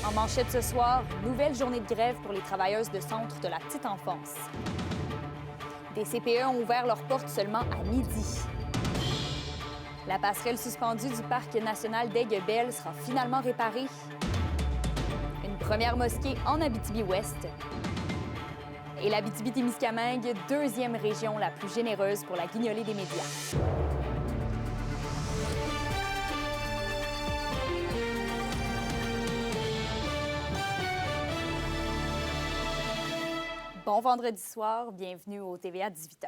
En manchette ce soir, nouvelle journée de grève pour les travailleuses de centre de la petite enfance. Des CPE ont ouvert leurs portes seulement à midi. La passerelle suspendue du parc national d'Aiguebelle sera finalement réparée. Une première mosquée en Abitibi-Ouest. Et l'Abitibi-Témiscamingue, deuxième région la plus généreuse pour la guignolée des médias. Bon vendredi soir, bienvenue au TVA 18h.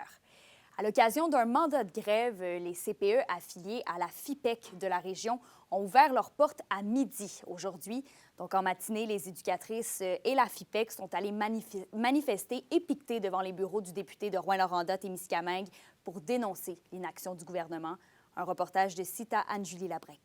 À l'occasion d'un mandat de grève, les CPE affiliés à la FIPEC de la région ont ouvert leurs portes à midi aujourd'hui. Donc en matinée, les éducatrices et la FIPEC sont allées manifester et piqueter devant les bureaux du député de Rouyn-Noranda-Témiscamingue pour dénoncer l'inaction du gouvernement. Un reportage de Cita Anne-Julie Labrec.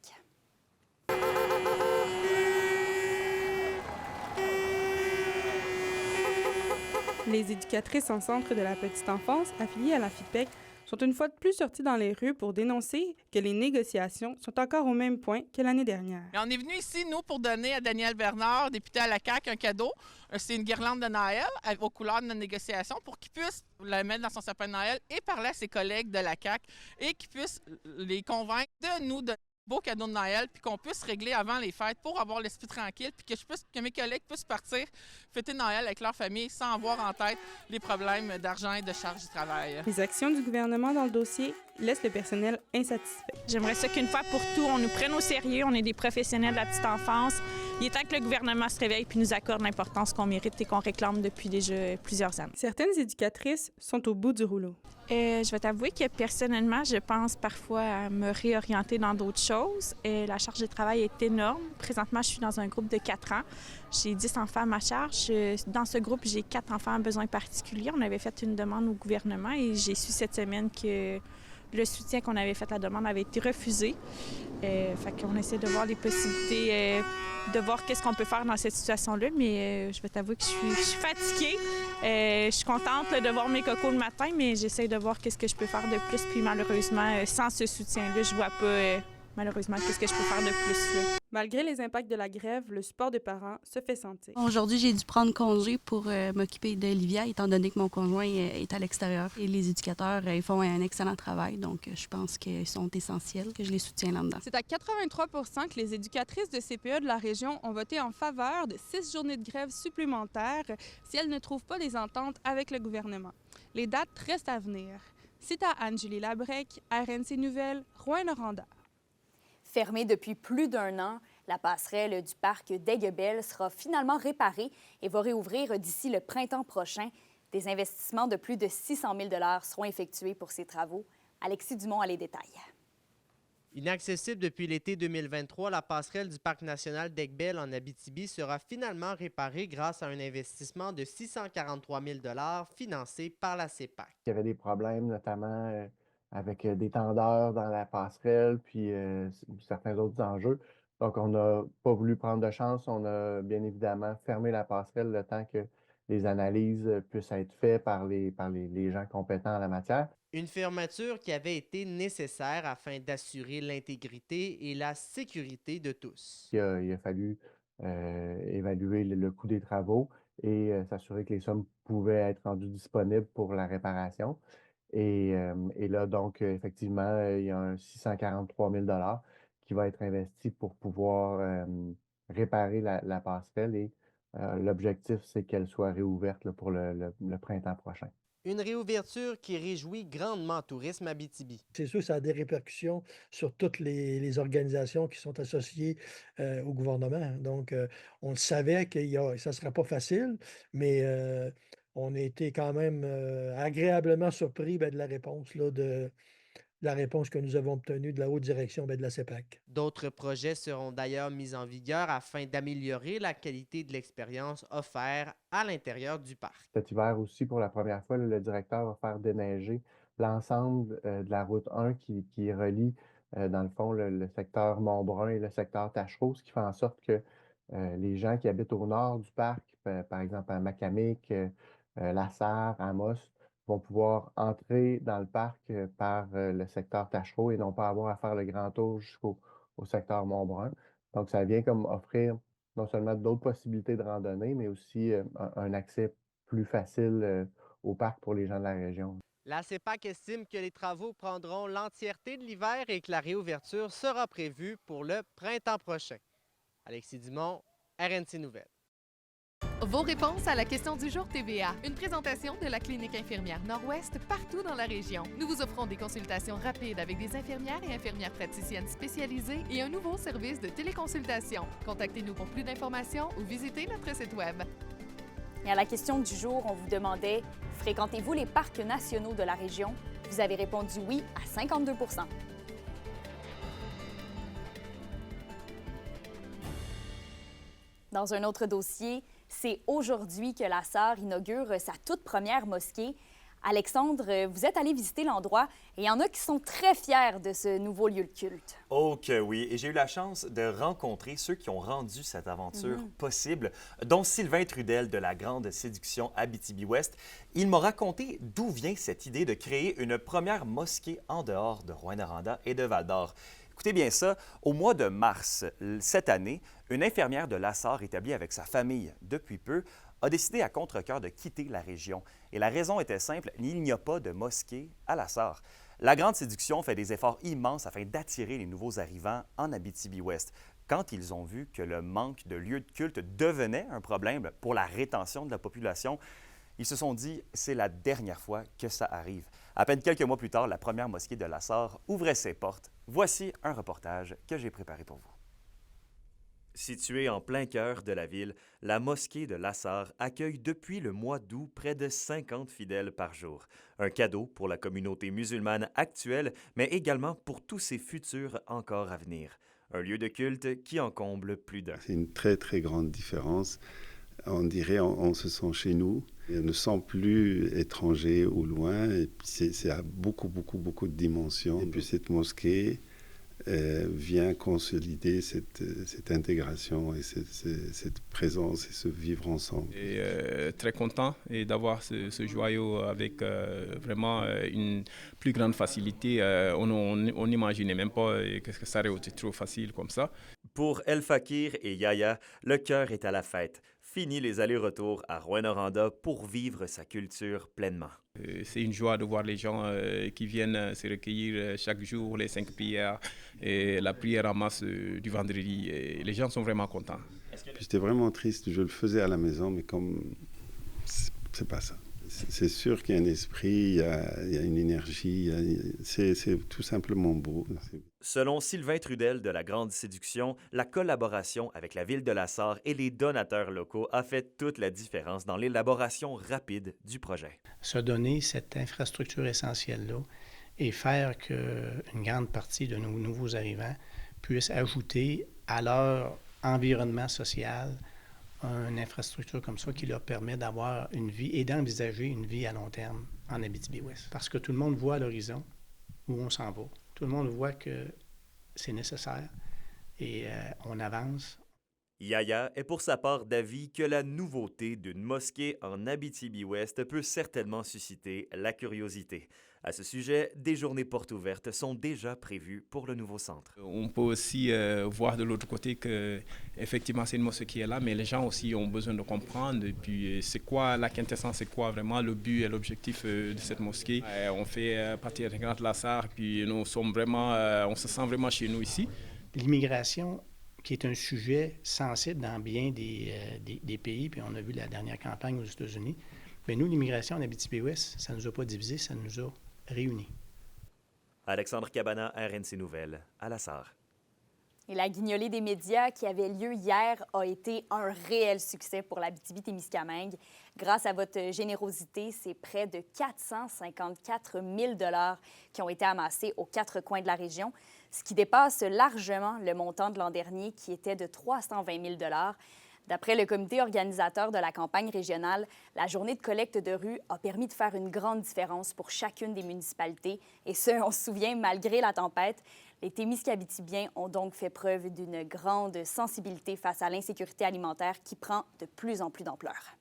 Les éducatrices en centre de la petite enfance, affiliées à la FIPEC, sont une fois de plus sorties dans les rues pour dénoncer que les négociations sont encore au même point que l'année dernière. Mais on est venu ici, nous, pour donner à Daniel Bernard, député à la CAQ, un cadeau. C'est une guirlande de Noël aux couleurs de notre négociation pour qu'il puisse la mettre dans son sapin de Noël et parler à ses collègues de la CAQ et qu'il puisse les convaincre de nous donner beau cadeau de Noël, puis qu'on puisse régler avant les fêtes pour avoir l'esprit tranquille, puis que mes collègues puissent partir fêter Noël avec leur famille sans avoir en tête les problèmes d'argent et de charges du travail. Les actions du gouvernement dans le dossier laissent le personnel insatisfait. J'aimerais ça qu'une fois pour tout, on nous prenne au sérieux, on est des professionnels de la petite enfance. Il est temps que le gouvernement se réveille puis nous accorde l'importance qu'on mérite et qu'on réclame depuis déjà plusieurs années. Certaines éducatrices sont au bout du rouleau. Je vais t'avouer que personnellement, je pense parfois à me réorienter dans d'autres choses. La charge de travail est énorme. Présentement, je suis dans un groupe de 4 ans. J'ai 10 enfants à ma charge. Dans ce groupe, j'ai 4 enfants à besoins particuliers. On avait fait une demande au gouvernement et j'ai su cette semaine que le soutien qu'on avait fait la demande avait été refusé. Fait qu'on essaie de voir les possibilités, de voir qu'est-ce qu'on peut faire dans cette situation-là, mais je vais t'avouer que je suis fatiguée. Je suis contente de voir mes cocos le matin, mais j'essaie de voir qu'est-ce que je peux faire de plus. Puis malheureusement, sans ce soutien-là, je vois pas malheureusement qu'est-ce que je peux faire de plus, là. Malgré les impacts de la grève, le support des parents se fait sentir. Aujourd'hui, j'ai dû prendre congé pour m'occuper d'Olivia, étant donné que mon conjoint est à l'extérieur. Et les éducateurs, ils font un excellent travail, donc je pense qu'ils sont essentiels, que je les soutiens là-dedans. C'est à 83 % que les éducatrices de CPE de la région ont voté en faveur de 6 journées de grève supplémentaires si elles ne trouvent pas des ententes avec le gouvernement. Les dates restent à venir. C'est à Anne-Julie Labrec, RNC Nouvelles, Rouyn-Noranda. Fermée depuis plus d'1 an, la passerelle du parc d'Aiguebelle sera finalement réparée et va réouvrir d'ici le printemps prochain. Des investissements de plus de 600 000 $ seront effectués pour ces travaux. Alexis Dumont a les détails. Inaccessible depuis l'été 2023, la passerelle du parc national d'Aiguebelle en Abitibi sera finalement réparée grâce à un investissement de 643 000 $ financé par la CEPAC. Il y avait des problèmes, notamment avec des tendeurs dans la passerelle, puis certains autres enjeux. Donc, on n'a pas voulu prendre de chance. On a bien évidemment fermé la passerelle le temps que les analyses puissent être faites par les gens compétents en la matière. Une fermeture qui avait été nécessaire afin d'assurer l'intégrité et la sécurité de tous. Il a fallu évaluer le coût des travaux et s'assurer que les sommes pouvaient être rendues disponibles pour la réparation. Et là, donc, effectivement, il y a un 643 000 $ qui va être investi pour pouvoir réparer la passerelle et l'objectif, c'est qu'elle soit réouverte là, pour le printemps prochain. Une réouverture qui réjouit grandement Tourisme Abitibi. C'est sûr que ça a des répercussions sur toutes les organisations qui sont associées au gouvernement. Donc, on savait que ça ne serait pas facile, mais on a été quand même agréablement surpris de la réponse, de la réponse que nous avons obtenue de la haute direction de la CEPAC. D'autres projets seront d'ailleurs mis en vigueur afin d'améliorer la qualité de l'expérience offerte à l'intérieur du parc. Cet hiver aussi, pour la première fois, le directeur va faire déneiger l'ensemble de la route 1 qui relie, dans le fond, le secteur Montbrun et le secteur Tachereau, ce qui fait en sorte que les gens qui habitent au nord du parc, par exemple à Macamic, Lasserre, Amos, vont pouvoir entrer dans le parc par le secteur Tachereau et non pas avoir à faire le grand tour jusqu'au secteur Montbrun. Donc, ça vient comme offrir non seulement d'autres possibilités de randonnée, mais aussi un accès plus facile au parc pour les gens de la région. La CEPAC estime que les travaux prendront l'entièreté de l'hiver et que la réouverture sera prévue pour le printemps prochain. Alexis Dumont, RNC Nouvelles. Vos réponses à la question du jour TVA. Une présentation de la Clinique infirmière Nord-Ouest partout dans la région. Nous vous offrons des consultations rapides avec des infirmières et infirmières praticiennes spécialisées et un nouveau service de téléconsultation. Contactez-nous pour plus d'informations ou visitez notre site Web. Et à la question du jour, on vous demandait « Fréquentez-vous les parcs nationaux de la région? » Vous avez répondu oui à 52 %. Dans un autre dossier, c'est aujourd'hui que la Sarre inaugure sa toute première mosquée. Alexandre, vous êtes allé visiter l'endroit et il y en a qui sont très fiers de ce nouveau lieu de culte. Oh que oui, et j'ai eu la chance de rencontrer ceux qui ont rendu cette aventure possible, dont Sylvain Trudel de la Grande Séduction Abitibi-Ouest. Il m'a raconté d'où vient cette idée de créer une première mosquée en dehors de Rouyn-Noranda et de Val-d'Or. Écoutez bien ça, au mois de mars cette année, une infirmière de la Sarre établie avec sa famille depuis peu a décidé à contre-cœur de quitter la région. Et la raison était simple, il n'y a pas de mosquée à la Sarre. La Grande Séduction fait des efforts immenses afin d'attirer les nouveaux arrivants en Abitibi-Ouest. Quand ils ont vu que le manque de lieux de culte devenait un problème pour la rétention de la population, ils se sont dit « c'est la dernière fois que ça arrive ». À peine quelques mois plus tard, la première mosquée de la Sarre ouvrait ses portes. Voici un reportage que j'ai préparé pour vous. Située en plein cœur de la ville, la mosquée de La Sarre accueille depuis le mois d'août près de 50 fidèles par jour. Un cadeau pour la communauté musulmane actuelle, mais également pour tous ses futurs encore à venir. Un lieu de culte qui en comble plus d'un. C'est une très, très grande différence. On dirait on se sent chez nous. On ne sent plus étranger ou loin. Et puis c'est à beaucoup de dimensions. Et puis cette mosquée vient consolider cette intégration et cette présence et ce vivre ensemble. Et très content d'avoir ce joyau avec vraiment une plus grande facilité. On n'imaginait même pas que ça aurait été trop facile comme ça. Pour El Fakir et Yaya, le cœur est à la fête. Fini les allers-retours à Rouyn-Noranda pour vivre sa culture pleinement. C'est une joie de voir les gens qui viennent se recueillir chaque jour, les 5 prières et la prière en masse du vendredi. Et les gens sont vraiment contents. J'étais vraiment triste, je le faisais à la maison, mais comme c'est pas ça. C'est sûr qu'il y a un esprit, il y a une énergie, c'est tout simplement beau. Selon Sylvain Trudel de la Grande Séduction, la collaboration avec la ville de La Sarre et les donateurs locaux a fait toute la différence dans l'élaboration rapide du projet. Se donner cette infrastructure essentielle-là et faire qu'une grande partie de nos nouveaux arrivants puissent ajouter à leur environnement social une infrastructure comme ça qui leur permet d'avoir une vie et d'envisager une vie à long terme en Abitibi-Ouest. Parce que tout le monde voit à l'horizon où on s'en va. Tout le monde voit que c'est nécessaire et on avance. Yaya est pour sa part d'avis que la nouveauté d'une mosquée en Abitibi-Ouest peut certainement susciter la curiosité. À ce sujet, des journées portes ouvertes sont déjà prévues pour le nouveau centre. On peut aussi voir de l'autre côté qu'effectivement c'est une mosquée qui est là, mais les gens aussi ont besoin de comprendre. Et puis c'est quoi la quintessence, c'est quoi vraiment le but et l'objectif de cette mosquée. On fait partie intégrante de la Sarre, puis nous sommes vraiment, on se sent vraiment chez nous ici. L'immigration, qui est un sujet sensible dans bien des pays, puis on a vu la dernière campagne aux États-Unis, mais nous, l'immigration en Abitibi-Ouest, ça ne nous a pas divisés, ça nous a réunis. Alexandre Cabana, RNC Nouvelles, à La Sarre. Et la guignolée des médias qui avait lieu hier a été un réel succès pour l'Abitibi-Témiscamingue. Grâce à votre générosité, c'est près de 454 000 $ qui ont été amassés aux 4 coins de la région, ce qui dépasse largement le montant de l'an dernier qui était de 320 000 $. D'après le comité organisateur de la campagne régionale, la journée de collecte de rue a permis de faire une grande différence pour chacune des municipalités. Et ce, on se souvient, malgré la tempête. Les Témiscabitibiens ont donc fait preuve d'une grande sensibilité face à l'insécurité alimentaire qui prend de plus en plus d'ampleur.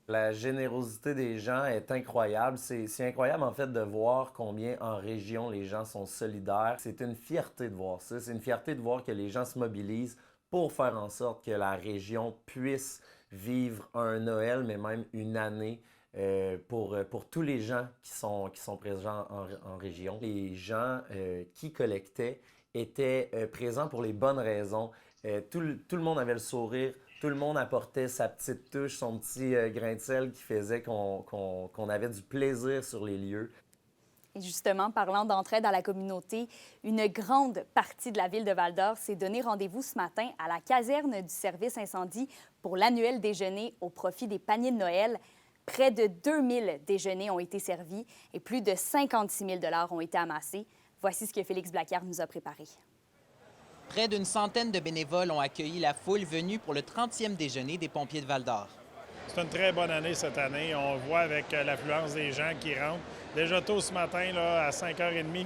La générosité des gens est incroyable. C'est incroyable, en fait, de voir combien en région les gens sont solidaires. C'est une fierté de voir ça. C'est une fierté de voir que les gens se mobilisent pour faire en sorte que la région puisse vivre un Noël, mais même une année pour tous les gens qui sont présents en région. Les gens qui collectaient étaient présents pour les bonnes raisons. Tout le monde avait le sourire, tout le monde apportait sa petite touche, son petit grain de sel qui faisait qu'on avait du plaisir sur les lieux. Et justement, parlant d'entraide à la communauté, une grande partie de la ville de Val-d'Or s'est donné rendez-vous ce matin à la caserne du service incendie pour l'annuel déjeuner au profit des paniers de Noël. Près de 2000 déjeuners ont été servis et plus de 56 000 $ ont été amassés. Voici ce que Félix Blacquart nous a préparé. Près d'une centaine de bénévoles ont accueilli la foule venue pour le 30e déjeuner des pompiers de Val-d'Or. C'est une très bonne année cette année. On le voit avec l'affluence des gens qui rentrent. Déjà tôt ce matin, là, à 5h30,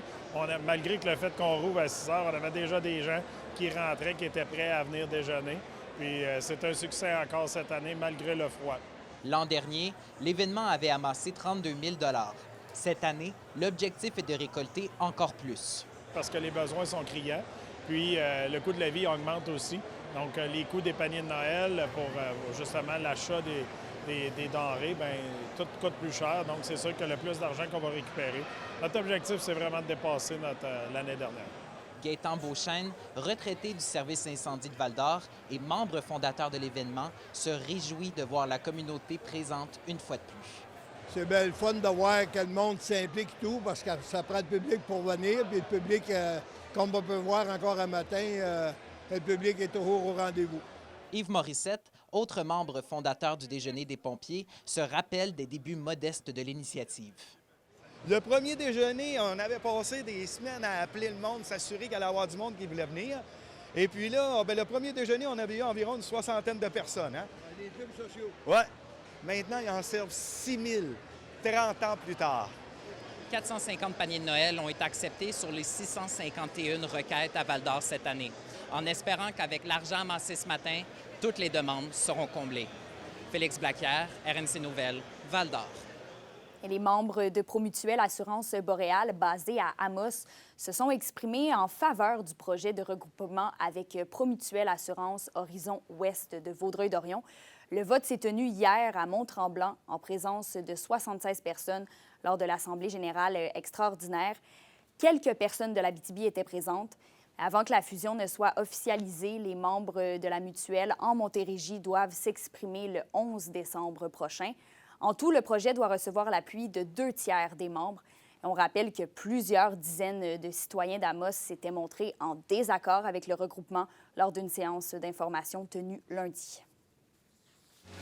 malgré que le fait qu'on rouvre à 6h, on avait déjà des gens qui rentraient, qui étaient prêts à venir déjeuner. Puis c'est un succès encore cette année, malgré le froid. L'an dernier, l'événement avait amassé 32 000 $. Cette année, l'objectif est de récolter encore plus. Parce que les besoins sont criants. Puis le coût de la vie augmente aussi. Donc les coûts des paniers de Noël pour justement l'achat des denrées, bien, tout coûte plus cher. Donc c'est sûr que le plus d'argent qu'on va récupérer. Notre objectif, c'est vraiment de dépasser l'année dernière. Gaétan Beauchesne, retraité du service incendie de Val-d'Or et membre fondateur de l'événement, se réjouit de voir la communauté présente une fois de plus. C'est bien le fun de voir que le monde s'implique et tout, parce que ça prend le public pour venir. Puis le public, comme on peut voir encore un matin, le public est toujours au rendez-vous. Yves Morissette, autre membre fondateur du déjeuner des pompiers, se rappelle des débuts modestes de l'initiative. Le premier déjeuner, on avait passé des semaines à appeler le monde, s'assurer qu'il allait y avoir du monde qui voulait venir. Et puis là, bien, le premier déjeuner, on avait eu environ une 60aine de personnes. Hein? Les clubs sociaux. Oui. Maintenant, ils en servent 6 000, 30 ans plus tard. 450 paniers de Noël ont été acceptés sur les 651 requêtes à Val-d'Or cette année, en espérant qu'avec l'argent amassé ce matin, toutes les demandes seront comblées. Félix Blacquart, RNC Nouvelles, Val-d'Or. Et les membres de Promutuelle Assurance Boréal, basés à Amos, se sont exprimés en faveur du projet de regroupement avec Promutuelle Assurance Horizon Ouest de Vaudreuil-Dorion. Le vote s'est tenu hier à Mont-Tremblant en présence de 76 personnes lors de l'Assemblée générale extraordinaire. Quelques personnes de l'Abitibi étaient présentes. Avant que la fusion ne soit officialisée, les membres de la mutuelle en Montérégie doivent s'exprimer le 11 décembre prochain. En tout, le projet doit recevoir l'appui de 2/3 des membres. On rappelle que plusieurs dizaines de citoyens d'Amos s'étaient montrés en désaccord avec le regroupement lors d'une séance d'information tenue lundi.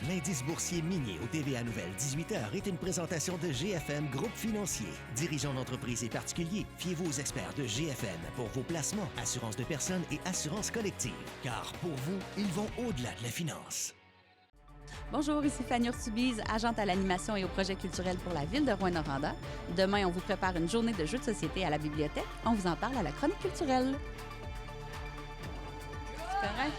L'indice boursier minier au TVA Nouvelle 18h est une présentation de GFM Groupe Financier. Dirigeants d'entreprises et particuliers, fiez-vous aux experts de GFM pour vos placements, assurance de personnes et assurance collective. Car pour vous, ils vont au-delà de la finance. Bonjour, ici Fanny Urtubise, agente à l'animation et au projet culturel pour la ville de Rouyn-Noranda. Demain, on vous prépare une journée de jeux de société à la bibliothèque. On vous en parle à la chronique culturelle. C'est correct?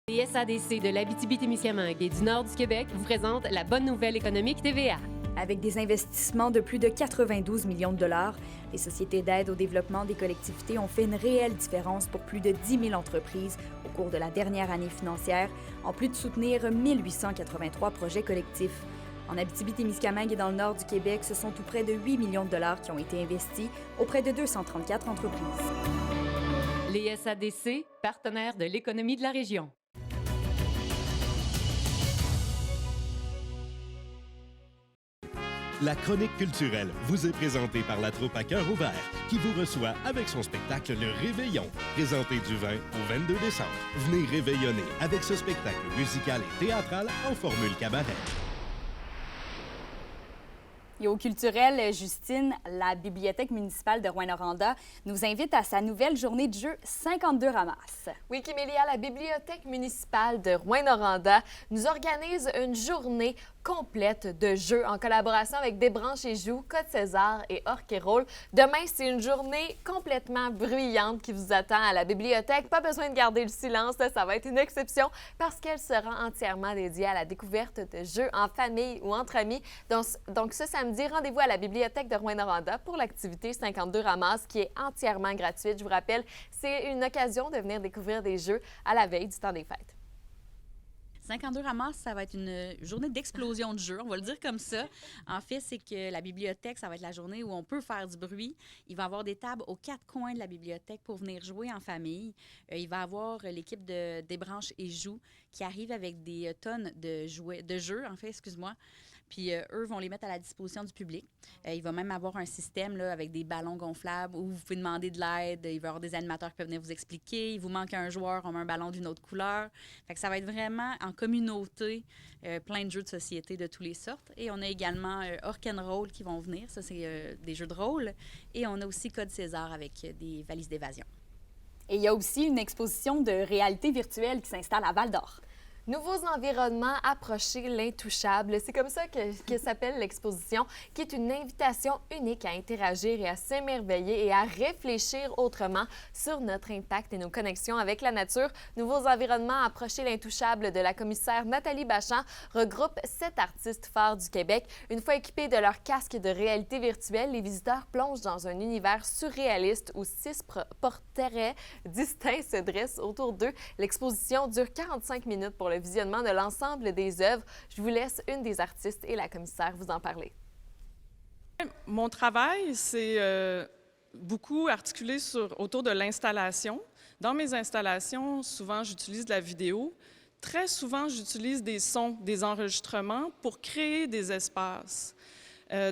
Les SADC de l'Abitibi-Témiscamingue et du nord du Québec vous présentent la bonne nouvelle économique TVA. Avec des investissements de plus de 92 millions de $, les sociétés d'aide au développement des collectivités ont fait une réelle différence pour plus de 10 000 entreprises au cours de la dernière année financière, en plus de soutenir 1 883 projets collectifs. En Abitibi-Témiscamingue et dans le nord du Québec, ce sont tout près de 8 millions de $ qui ont été investis auprès de 234 entreprises. Les SADC, partenaires de l'économie de la région. La chronique culturelle vous est présentée par la troupe à cœur ouvert qui vous reçoit avec son spectacle Le Réveillon, présenté du 20 au 22 décembre. Venez réveillonner avec ce spectacle musical et théâtral en formule cabaret. Et au culturel, Justine, la Bibliothèque municipale de Rouyn-Noranda nous invite à sa nouvelle journée de jeu 52 ramasses. Oui, Kimélia, la Bibliothèque municipale de Rouyn-Noranda nous organise une journée complète de jeux en collaboration avec Desbranches et Joux, Code César et Orc&Roll. Demain, c'est une journée complètement bruyante qui vous attend à la bibliothèque. Pas besoin de garder le silence, ça va être une exception parce qu'elle sera entièrement dédiée à la découverte de jeux en famille ou entre amis. Donc ce samedi, rendez-vous à la bibliothèque de Rouyn-Noranda pour l'activité 52 Ramasse qui est entièrement gratuite. Je vous rappelle, c'est une occasion de venir découvrir des jeux à la veille du temps des fêtes. 52 Ramasse, ça va être une journée d'explosion de jeux, on va le dire comme ça. En fait, c'est que la bibliothèque, ça va être la journée où on peut faire du bruit. Il va y avoir des tables aux 4 coins de la bibliothèque pour venir jouer en famille. Il va y avoir l'équipe de Desbranches et Joux qui arrive avec des tonnes de jeux, en fait, excuse-moi. Puis eux vont les mettre à la disposition du public. Il va même avoir un système là, avec des ballons gonflables où vous pouvez demander de l'aide. Il va y avoir des animateurs qui peuvent venir vous expliquer. Il vous manque un joueur, on met un ballon d'une autre couleur. Fait que ça va être vraiment en communauté, plein de jeux de société de toutes les sortes. Et on a également Orc&Roll qui vont venir. Ça, c'est des jeux de rôle. Et on a aussi Code César avec des valises d'évasion. Et il y a aussi une exposition de réalité virtuelle qui s'installe à Val-d'Or. Nouveaux environnements, approcher l'intouchable. C'est comme ça que s'appelle l'exposition, qui est une invitation unique à interagir et à s'émerveiller et à réfléchir autrement sur notre impact et nos connexions avec la nature. Nouveaux environnements, approcher l'intouchable de la commissaire Nathalie Bachand regroupe 7 artistes phares du Québec. Une fois équipés de leur casque de réalité virtuelle, les visiteurs plongent dans un univers surréaliste où 6 portraits distincts se dressent autour d'eux. L'exposition dure 45 minutes pour le visionnement de l'ensemble des œuvres. Je vous laisse une des artistes et la commissaire vous en parler. Mon travail, c'est beaucoup articulé autour de l'installation. Dans mes installations, souvent, j'utilise de la vidéo. Très souvent, j'utilise des sons, des enregistrements pour créer des espaces.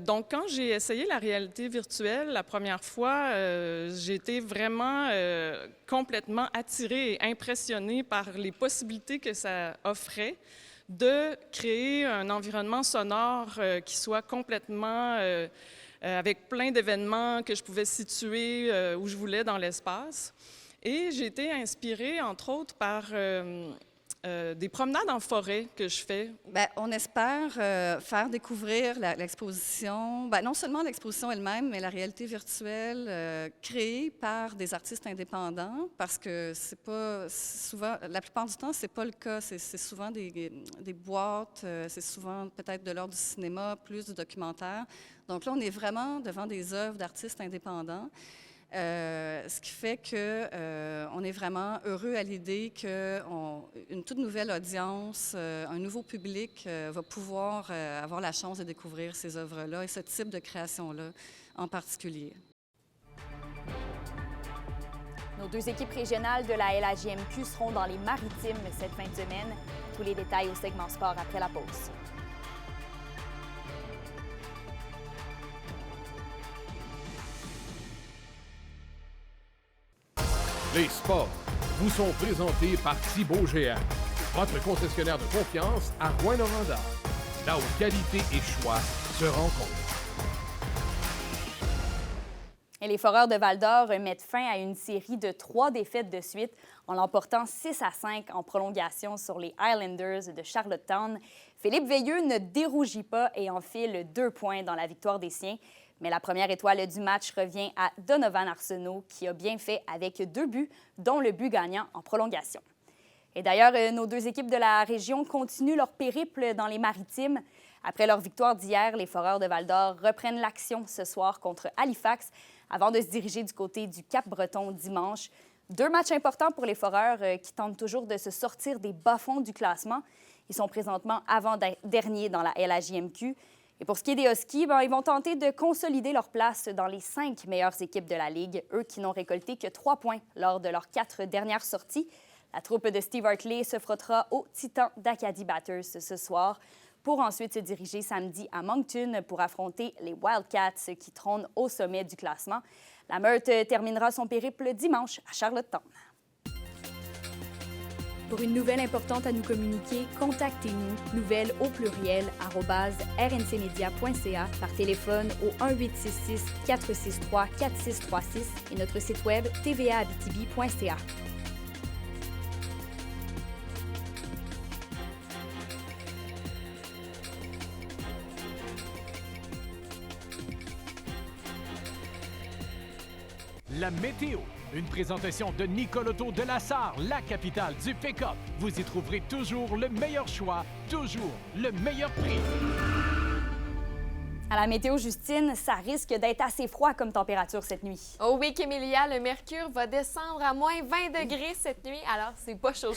Donc, quand j'ai essayé la réalité virtuelle la première fois, j'ai été vraiment complètement attirée et impressionnée par les possibilités que ça offrait de créer un environnement sonore qui soit complètement avec plein d'événements que je pouvais situer où je voulais dans l'espace. Et j'ai été inspirée, entre autres, par des promenades en forêt que je fais. Bien, on espère faire découvrir l'exposition, non seulement l'exposition elle-même, mais la réalité virtuelle créée par des artistes indépendants, parce que c'est pas souvent, la plupart du temps, c'est pas le cas. C'est souvent des boîtes, c'est souvent peut-être de l'ordre du cinéma, plus du documentaire. Donc là, on est vraiment devant des œuvres d'artistes indépendants. Ce qui fait qu'on est vraiment heureux à l'idée qu'une toute nouvelle audience, un nouveau public va pouvoir avoir la chance de découvrir ces œuvres-là et ce type de création-là en particulier. Nos 2 équipes régionales de la LAJMQ seront dans les Maritimes cette fin de semaine. Tous les détails au segment sport après la pause. Les sports vous sont présentés par Thibaut GR, votre concessionnaire de confiance à Rouyn-Noranda, là où qualité et choix se rencontrent. Et les Foreurs de Val-d'Or mettent fin à une série de 3 défaites de suite en l'emportant 6-5 en prolongation sur les Highlanders de Charlottetown. Philippe Veilleux ne dérougit pas et enfile 2 points dans la victoire des siens. Mais la première étoile du match revient à Donovan Arsenault, qui a bien fait avec 2 buts, dont le but gagnant en prolongation. Et d'ailleurs, nos 2 équipes de la région continuent leur périple dans les Maritimes. Après leur victoire d'hier, les Foreurs de Val-d'Or reprennent l'action ce soir contre Halifax avant de se diriger du côté du Cap-Breton dimanche. 2 matchs importants pour les Foreurs qui tentent toujours de se sortir des bas-fonds du classement. Ils sont présentement avant-derniers dans la LAJMQ. Et pour ce qui est des Huskies, ils vont tenter de consolider leur place dans les 5 meilleures équipes de la Ligue, eux qui n'ont récolté que 3 points lors de leurs 4 dernières sorties. La troupe de Steve Hartley se frottera aux Titans d'Acadie Batters ce soir pour ensuite se diriger samedi à Moncton pour affronter les Wildcats qui trônent au sommet du classement. La Meurthe terminera son périple dimanche à Charlottetown. Pour une nouvelle importante à nous communiquer, contactez-nous, nouvelles au pluriel @rncmedia.ca par téléphone au 1-866-463-4636 et notre site web tvaabitibi.ca. La météo. Une présentation de Nicole Auto de la Sarre, la capitale du pick-up. Vous y trouverez toujours le meilleur choix, toujours le meilleur prix. À la météo, Justine, ça risque d'être assez froid comme température cette nuit. Oh oui, Kémélia, le mercure va descendre à moins 20 degrés cette nuit, alors c'est pas chaud.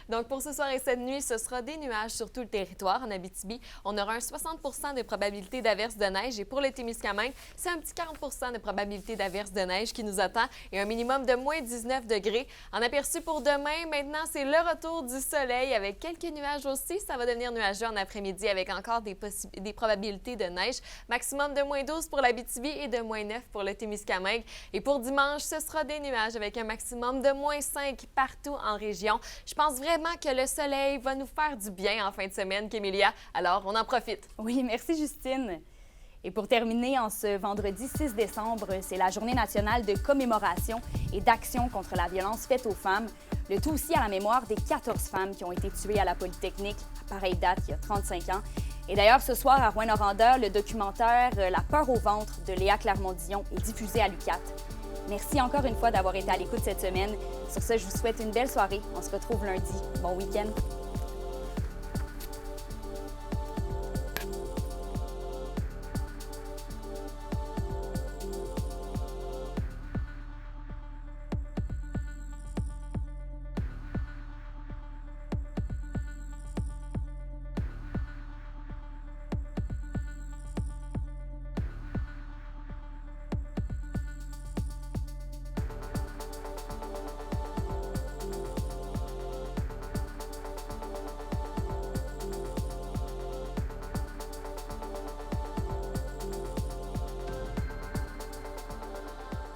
Donc pour ce soir et cette nuit, ce sera des nuages sur tout le territoire. En Abitibi, on aura un 60 de probabilité d'averse de neige et pour le Témiscamingue, c'est un petit 40 de probabilité d'averse de neige qui nous attend et un minimum de moins 19 degrés. En aperçu pour demain, maintenant, c'est le retour du soleil avec quelques nuages aussi. Ça va devenir nuageux en après-midi avec encore des probabilités de neige. Maximum de moins 12 pour l'Abitibi et de moins 9 pour le Témiscamingue. Et pour dimanche, ce sera des nuages avec un maximum de moins 5 partout en région. Je pense vraiment que le soleil va nous faire du bien en fin de semaine, Kémélia. Alors, on en profite. Oui, merci Justine. Et pour terminer, en ce vendredi 6 décembre, c'est la Journée nationale de commémoration et d'action contre la violence faite aux femmes. Le tout aussi à la mémoire des 14 femmes qui ont été tuées à la Polytechnique à pareille date il y a 35 ans. Et d'ailleurs, ce soir, à Rouyn-Noranda, le documentaire La peur au ventre de Léa Clermont-Dion est diffusé à l'UQAT. Merci encore une fois d'avoir été à l'écoute cette semaine. Sur ce, je vous souhaite une belle soirée. On se retrouve lundi. Bon week-end.